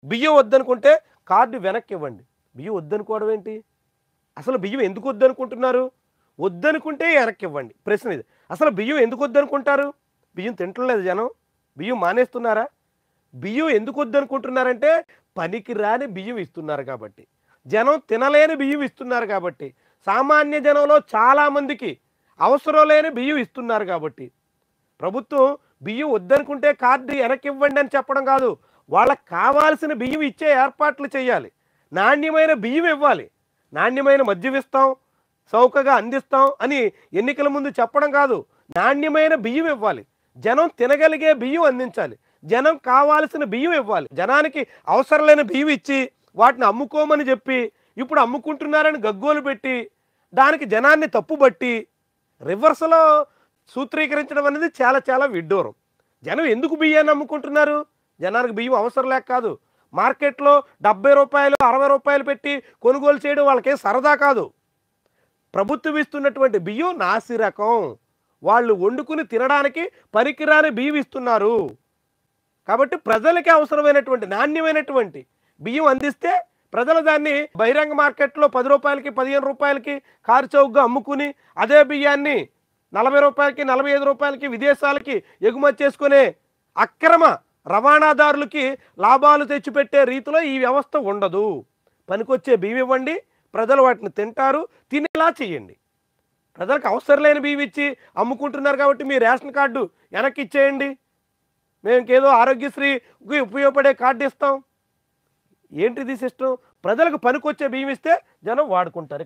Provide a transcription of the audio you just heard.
బియ్యం వద్దనుకుంటే కార్డు వెనక్కి ఇవ్వండి. బియ్యం వద్దనుకోవడం ఏంటి? అసలు బియ్యం ఎందుకు వద్దనుకుంటున్నారు? వద్దనుకుంటే వెనక్కి ఇవ్వండి. ప్రశ్న ఇది. అసలు బియ్యం ఎందుకు వద్దనుకుంటారు? బియ్యం తింటలేదు జనం. బియ్యం మానేస్తున్నారా? బియ్యం ఎందుకు వద్దనుకుంటున్నారంటే పనికిరాని బియ్యం ఇస్తున్నారు కాబట్టి. జనం తినలేని బియ్యం ఇస్తున్నారు కాబట్టి. సామాన్య జనంలో చాలామందికి అవసరం లేని బియ్యం ఇస్తున్నారు కాబట్టి. ప్రభుత్వం బియ్యం వద్దనుకుంటే కార్డు వెనక్కి ఇవ్వండి అని చెప్పడం కాదు. వాళ్ళకి కావాల్సిన బియ్యం ఇచ్చే ఏర్పాట్లు చేయాలి. నాణ్యమైన బియ్యం ఇవ్వాలి. నాణ్యమైన మద్యం ఇస్తాం, చౌకగా అందిస్తాం అని ఎన్నికల ముందు చెప్పడం కాదు. నాణ్యమైన బియ్యం ఇవ్వాలి. జనం తినగలిగే బియ్యం అందించాలి. జనం కావాల్సిన బియ్యం ఇవ్వాలి. జనానికి అవసరం లేని బియ్యం ఇచ్చి వాటిని అమ్ముకోమని చెప్పి ఇప్పుడు అమ్ముకుంటున్నారని గగ్గోలు పెట్టి దానికి జనాన్ని తప్పుబట్టి రివర్స్లో సూత్రీకరించడం అనేది చాలా చాలా విడ్డూరం. జనం ఎందుకు బియ్యాన్ని అమ్ముకుంటున్నారు? జనానికి బియ్యం అవసరం లేక కాదు. మార్కెట్లో 70 రూపాయలు 60 రూపాయలు పెట్టి కొనుగోలు చేయడం వాళ్ళకే సరదా కాదు. ప్రభుత్వం ఇస్తున్నటువంటి బియ్యం నాసి రకం. వాళ్ళు వండుకుని తినడానికి పనికిరాని బియ్యం ఇస్తున్నారు. కాబట్టి ప్రజలకి అవసరమైనటువంటి నాణ్యమైనటువంటి బియ్యం అందిస్తే ప్రజలు దాన్ని బహిరంగ మార్కెట్లో 10 రూపాయలకి 15 రూపాయలకి కారు చౌకగా అమ్ముకుని అదే బియ్యాన్ని 40 రూపాయలకి 45 రూపాయలకి విదేశాలకి ఎగుమతి చేసుకునే అక్రమ రవాణాదారులకి లాభాలు తెచ్చిపెట్టే రీతిలో ఈ వ్యవస్థ ఉండదు. పనికొచ్చే బియ్యం ఇవ్వండి, ప్రజలు వాటిని తింటారు, తినేలా చేయండి. ప్రజలకు అవసరం లేని బియ్యం ఇచ్చి అమ్ముకుంటున్నారు కాబట్టి మీ రేషన్ కార్డు వెనక్కి ఇచ్చేయండి, మేము ఇంకేదో ఆరోగ్యశ్రీకి ఉపయోగపడే కార్డు ఇస్తాం. ఏంటిది సిస్టమ్? ప్రజలకు పనికొచ్చే బియ్యం ఇస్తే జనం వాడుకుంటారు.